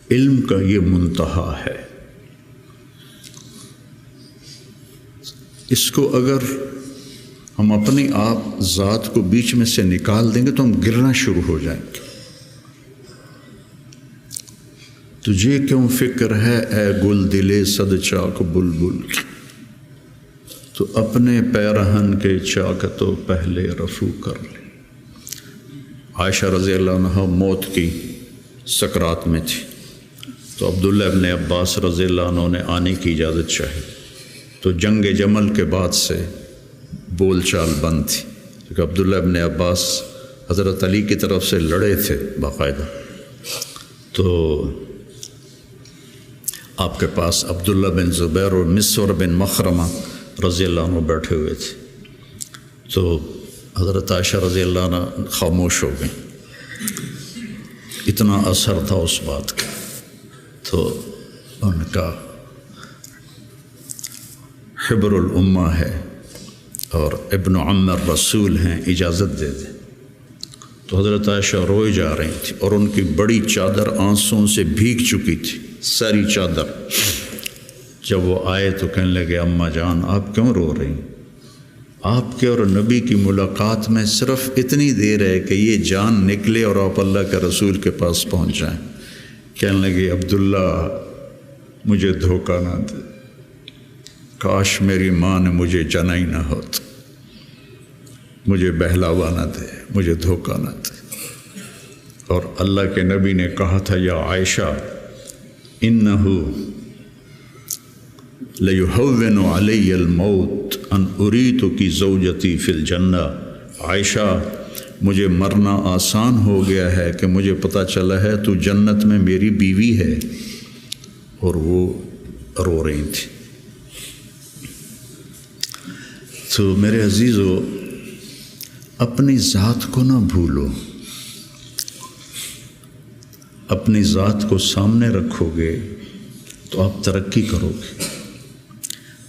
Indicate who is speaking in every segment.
Speaker 1: علم کا یہ منتہا ہے۔ اس کو اگر ہم اپنے آپ ذات کو بیچ میں سے نکال دیں گے تو ہم گرنا شروع ہو جائیں گے۔ تجھے کیوں فکر ہے اے گل دلے صد چاک بلبل، تو اپنے پیرہن کے چاکتو پہلے رفو کر لے۔ عائشہ رضی اللہ عنہ موت کی سکرات میں تھی، تو عبداللہ ابن عباس رضی اللہ عنہ نے آنے کی اجازت چاہی، تو جنگ جمل کے بعد سے بول چال بند تھی، کیونکہ عبداللہ ابن عباس حضرت علی کی طرف سے لڑے تھے باقاعدہ۔ تو آپ کے پاس عبداللہ بن زبیر اور مسور بن مخرمہ رضی اللہ عنہ بیٹھے ہوئے تھے، تو حضرت عائشہ رضی اللہ عنہ خاموش ہو گئیں، اتنا اثر تھا اس بات کا۔ تو ان کا حبر الامہ ہے اور ابن عم الرسول ہیں، اجازت دے دیں۔ تو حضرت عائشہ روئے جا رہی تھی اور ان کی بڑی چادر آنسوں سے بھیگ چکی تھی، ساری چادر۔ جب وہ آئے تو کہنے لگے اماں جان آپ کیوں رو رہی ہیں؟ آپ کے اور نبی کی ملاقات میں صرف اتنی دیر ہے کہ یہ جان نکلے اور آپ اللہ کے رسول کے پاس پہنچ جائیں۔ کہنے لگے عبداللہ مجھے دھوکہ نہ دے، کاش میری ماں نے مجھے جنا ہی نہ ہوتا، مجھے بہلاوا نہ دے، مجھے دھوکہ نہ دے۔ اور اللہ کے نبی نے کہا تھا یا عائشہ انہو لیہون علی الموت ان اریتکی زوجتی فی الجنہ، عائشہ مجھے مرنا آسان ہو گیا ہے کہ مجھے پتہ چلا ہے تو جنت میں میری بیوی ہے۔ اور وہ رو رہی تھی۔ تو میرے عزیزو اپنی ذات کو نہ بھولو، اپنی ذات کو سامنے رکھو گے تو آپ ترقی کرو گے،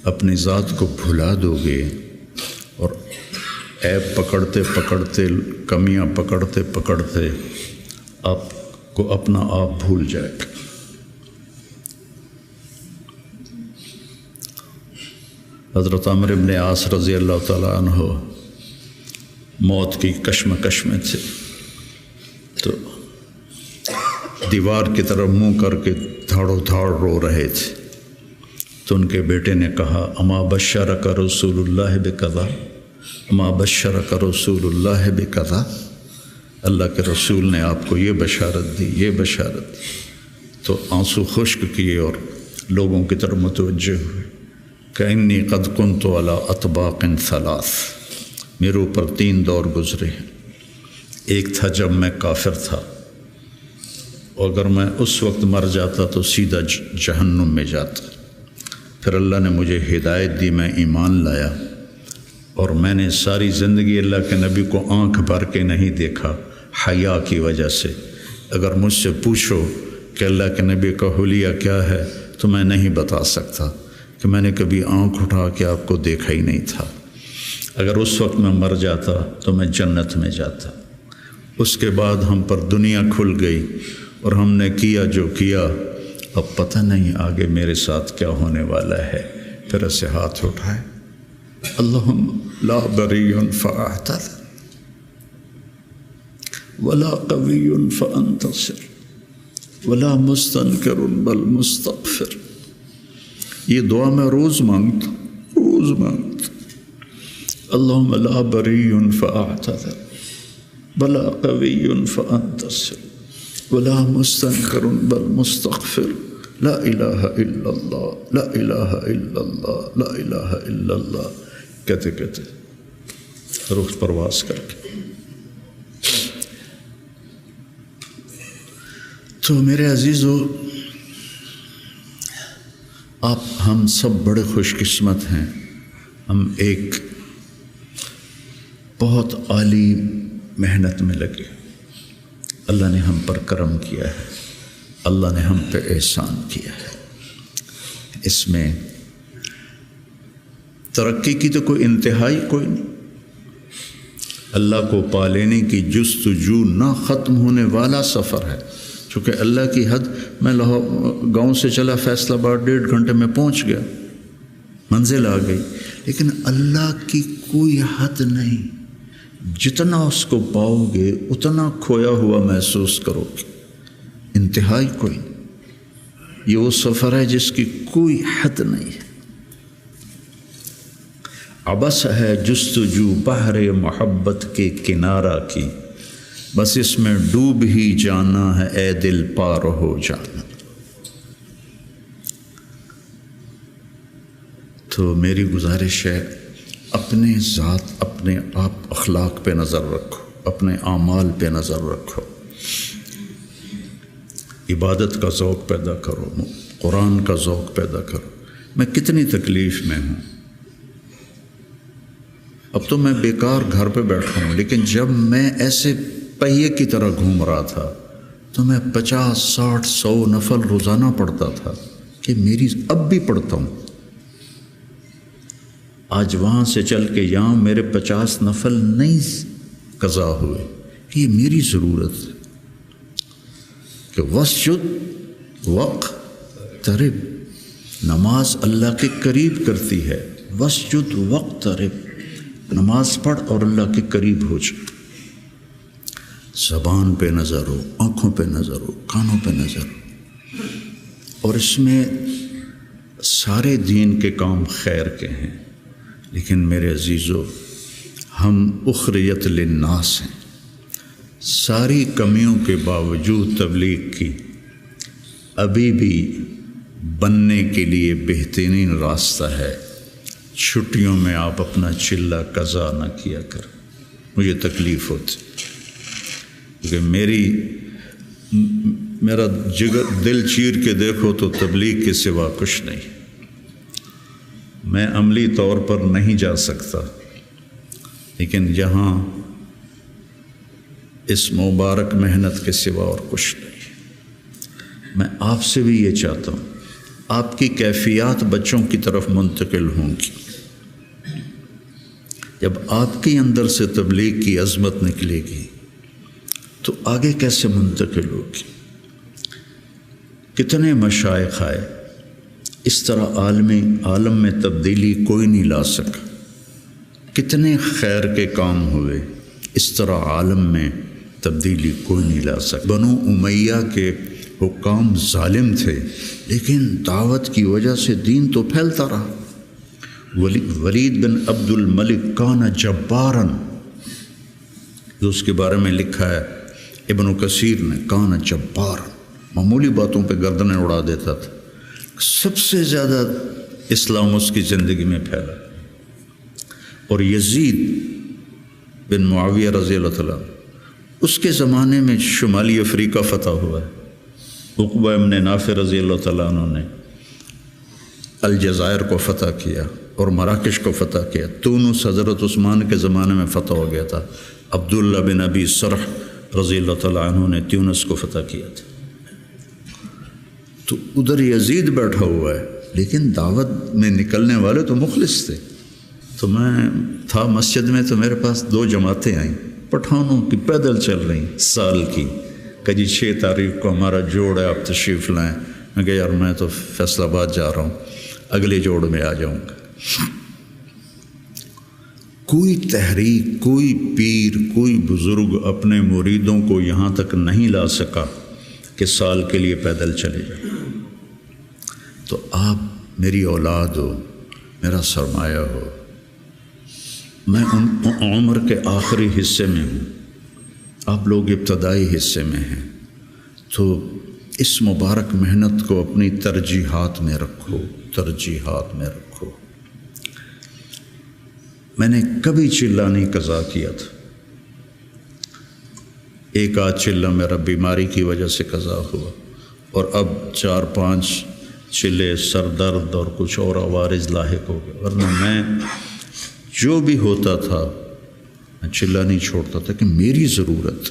Speaker 1: اپنی ذات کو بھلا دو گے اور عیب پکڑتے پکڑتے، کمیاں پکڑتے پکڑتے آپ کو اپنا آپ بھول جائے گا۔ حضرت عمرو بن عاص رضی اللہ تعالیٰ عنہ موت کی کشمکش میں تھے، تو دیوار کی طرف منہ کر کے دھاڑو دھاڑ رو رہے تھے۔ تو ان کے بیٹے نے کہا اما بشرک رسول اللہ بکذا، اما بشرک رسول اللہ بکذا، اللہ کے رسول نے آپ کو یہ بشارت دی، یہ بشارت دی۔ تو آنسو خشک کیے اور لوگوں کی طرف متوجہ ہوئے کہ انی قد کنت علی اطباق ثلاث، میرے اوپر 3 دور گزرے ہیں۔ ایک تھا جب میں کافر تھا، اگر میں اس وقت مر جاتا تو سیدھا جہنم میں جاتا، پھر اللہ نے مجھے ہدایت دی، میں ایمان لایا، اور میں نے ساری زندگی اللہ کے نبی کو آنکھ بھر کے نہیں دیکھا حیا کی وجہ سے۔ اگر مجھ سے پوچھو کہ اللہ کے نبی کا حلیہ کیا ہے تو میں نہیں بتا سکتا کہ میں نے کبھی آنکھ اٹھا کے آپ کو دیکھا ہی نہیں تھا۔ اگر اس وقت میں مر جاتا تو میں جنت میں جاتا۔ اس کے بعد ہم پر دنیا کھل گئی اور ہم نے کیا جو کیا، اب پتہ نہیں آگے میرے ساتھ کیا ہونے والا ہے۔ پھر اسے ہاتھ اٹھائے، اللہم لا بری فاعتذر ولا قوی فانتصر ولا مستنکر بل مستغفر۔ یہ دعا میں روز مانگتا، روز مانگتا، اللہم لا بری فاعتذر ولا قوی فانتصر ولا مستنکر بل مستغفر، لا الہ الا اللہ، لا الہ الا اللہ، لا الہ الا اللہ، کہتے کہتے روح پرواز کر کے۔ تو میرے عزیزو، آپ ہم سب بڑے خوش قسمت ہیں، ہم ایک بہت عالی محنت میں لگے، اللہ نے ہم پر کرم کیا ہے، اللہ نے ہم پہ احسان کیا ہے۔ اس میں ترقی کی تو کوئی انتہائی کوئی نہیں، اللہ کو پا لینے کی جستجو نہ ختم ہونے والا سفر ہے۔ چونکہ اللہ کی حد، میں گاؤں سے چلا فیصل آباد 1.5 گھنٹے میں پہنچ گیا، منزل آ گئی، لیکن اللہ کی کوئی حد نہیں، جتنا اس کو پاؤ گے اتنا کھویا ہوا محسوس کرو گے، انتہائی کوئی نہیں۔ یہ وہ سفر ہے جس کی کوئی حد نہیں ہے۔ عبث ہے جستجو بحر محبت کے کنارہ کی، بس اس میں ڈوب ہی جانا ہے اے دل پار ہو جانا۔ تو میری گزارش ہے اپنے ذات، اپنے آپ اخلاق پہ نظر رکھو، اپنے اعمال پہ نظر رکھو، عبادت کا ذوق پیدا کرو، قرآن کا ذوق پیدا کرو۔ میں کتنی تکلیف میں ہوں، اب تو میں بیکار گھر پہ بیٹھا ہوں، لیکن جب میں ایسے پہیے کی طرح گھوم رہا تھا تو میں 50، 60، 100 نفل روزانہ پڑھتا تھا، کہ میری اب بھی پڑھتا ہوں۔ آج وہاں سے چل کے یہاں میرے 50 نفل نہیں قضا ہوئے، کہ یہ میری ضرورت ہے کہ وسجد واقترب، نماز اللہ کے قریب کرتی ہے، وسجد واقترب، نماز پڑھ اور اللہ کے قریب ہو جائے۔ زبان پہ نظر ہو، آنکھوں پہ نظر ہو، کانوں پہ نظر ہو، اور اس میں سارے دین کے کام خیر کے ہیں، لیکن میرے عزیزو ہم اخریت للناس ہیں۔ ساری کمیوں کے باوجود تبلیغ کی ابھی بھی بننے کے لیے بہترین راستہ ہے۔ چھٹیوں میں آپ اپنا چلہ قضا نہ کیا کر، مجھے تکلیف ہوتی، کیونکہ میرا جگر دل چیر کے دیکھو تو تبلیغ کے سوا کچھ نہیں۔ میں عملی طور پر نہیں جا سکتا، لیکن یہاں اس مبارک محنت کے سوا اور کچھ نہیں۔ میں آپ سے بھی یہ چاہتا ہوں، آپ کی کیفیات بچوں کی طرف منتقل ہوں گی۔ جب آپ کے اندر سے تبلیغ کی عظمت نکلے گی تو آگے کیسے منتقل ہوگی؟ کتنے مشائخ آئے، اس طرح عالم میں تبدیلی کوئی نہیں لا سکا۔ کتنے خیر کے کام ہوئے، اس طرح عالم میں تبدیلی کوئی نہیں لا سکا۔ بنو امیہ کے حکام ظالم تھے، لیکن دعوت کی وجہ سے دین تو پھیلتا رہا۔ ولید بن عبد الملک کان جباراً، جو اس کے بارے میں لکھا ہے ابن کثیر نے، کان جباراً، معمولی باتوں پہ گردنیں اڑا دیتا تھا۔ سب سے زیادہ اسلام اس کی زندگی میں پھیلا۔ اور یزید بن معاویہ رضی اللہ تعالیٰ، اس کے زمانے میں شمالی افریقہ فتح ہوا ہے۔ عقبہ ابن نافع رضی اللہ تعالیٰ عنہ نے الجزائر کو فتح کیا اور مراکش کو فتح کیا۔ تونس حضرت عثمان کے زمانے میں فتح ہو گیا تھا۔ عبداللہ بن ابی سرح رضی اللہ تعالیٰ عنہ نے تونس کو فتح کیا تھا۔ تو ادھر یزید بیٹھا ہوا ہے، لیکن دعوت میں نکلنے والے تو مخلص تھے۔ تو میں تھا مسجد میں، تو میرے پاس 2 جماعتیں آئیں، پٹھانوں کی، پیدل چل رہی سال کی، کہ جی 6 تاریخ کو ہمارا جوڑ ہے، آپ تشریف لائیں۔ میں کہا یار میں تو فیصل آباد جا رہا ہوں، اگلے جوڑ میں آ جاؤں گا۔ کوئی تحریک، کوئی پیر، کوئی بزرگ اپنے مریدوں کو یہاں تک نہیں لا سکا کہ سال کے لیے پیدل چلے جائیں۔ تو آپ میری اولاد ہو، میرا سرمایہ ہو۔ میں عمر کے آخری حصے میں ہوں، آپ لوگ ابتدائی حصے میں ہیں، تو اس مبارک محنت کو اپنی ترجیحات میں رکھو، ترجیحات میں رکھو۔ میں نے کبھی چلہ نہیں قضا کیا تھا، ایک آدھ چلہ میرا بیماری کی وجہ سے قضا ہوا، اور اب 4-5 چلے سر درد اور کچھ اور عوارض لاحق ہو گئے، ورنہ میں جو بھی ہوتا تھا میں چلہ نہیں چھوڑتا تھا، کہ میری ضرورت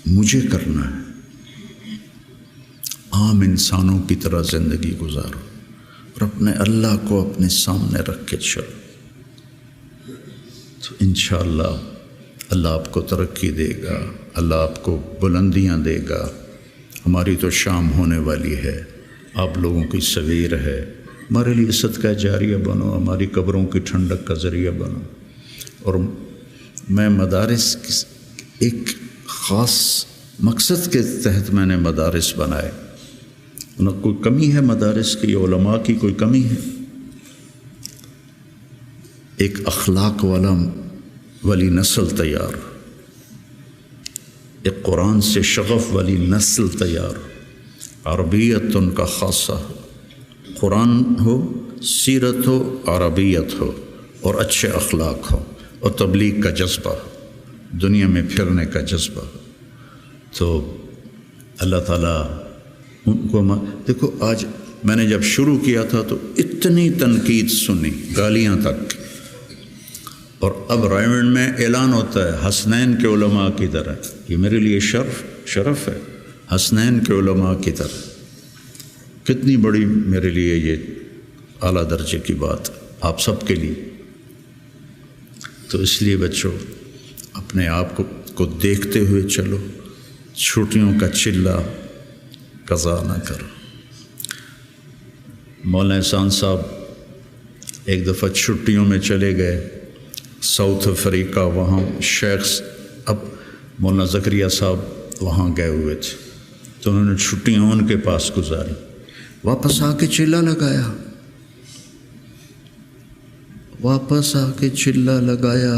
Speaker 1: مجھے کرنا ہے۔ عام انسانوں کی طرح زندگی گزارو اور اپنے اللہ کو اپنے سامنے رکھ کے چلو، تو انشاءاللہ اللہ آپ کو ترقی دے گا، اللہ آپ کو بلندیاں دے گا۔ ہماری تو شام ہونے والی ہے، آپ لوگوں کی سویر ہے، ہمارے لیے عزت کا جاریہ بنو، ہماری قبروں کی ٹھنڈک کا ذریعہ بنو۔ اور میں مدارس ایک خاص مقصد کے تحت میں نے مدارس بنائے، نہ کوئی کمی ہے مدارس کی، علماء کی کوئی کمی ہے؟ ایک اخلاق والی نسل تیار، ایک قرآن سے شغف والی نسل تیار، عربیت ان کا خاصہ ہو، قرآن ہو، سیرت ہو، عربیت ہو، اور اچھے اخلاق ہو، اور تبلیغ کا جذبہ ہو، دنیا میں پھرنے کا جذبہ ہو۔ تو اللہ تعالیٰ ان کو دیکھو، آج میں نے جب شروع کیا تھا تو اتنی تنقید سنی، گالیاں تک، اور اب رائمنڈ میں اعلان ہوتا ہے حسنین کے علماء کی طرح۔ یہ میرے لیے شرف ہے، حسنین کے علماء کی طرح، کتنی بڑی میرے لیے یہ اعلیٰ درجے کی بات آپ سب کے لیے۔ تو اس لیے بچوں اپنے آپ کو دیکھتے ہوئے چلو، چھٹیوں کا چلہ قضا نہ کرو۔ مولانا احسان صاحب ایک دفعہ چھٹیوں میں چلے گئے ساؤتھ افریقہ، وہاں شیخ اب مولانا زکریا صاحب وہاں گئے ہوئے تھے، تو انہوں نے چھٹیاں ان کے پاس گزاری، واپس آ کے چلہ لگایا، واپس آ کے چلہ لگایا۔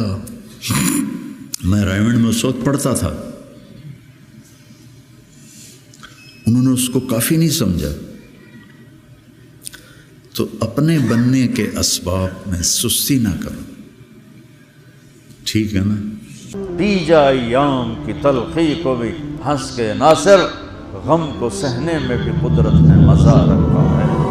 Speaker 1: میں رائمنڈ میں اس وقت پڑھتا تھا، انہوں نے اس کو کافی نہیں سمجھا۔ تو اپنے بننے کے اسباب میں سستی نہ کرو، ٹھیک ہے نا؟
Speaker 2: دی جائے ایام کی تلخی کو بھی ہنس کے ناصر، غم کو سہنے میں بھی قدرت نے مزہ رکھا ہے۔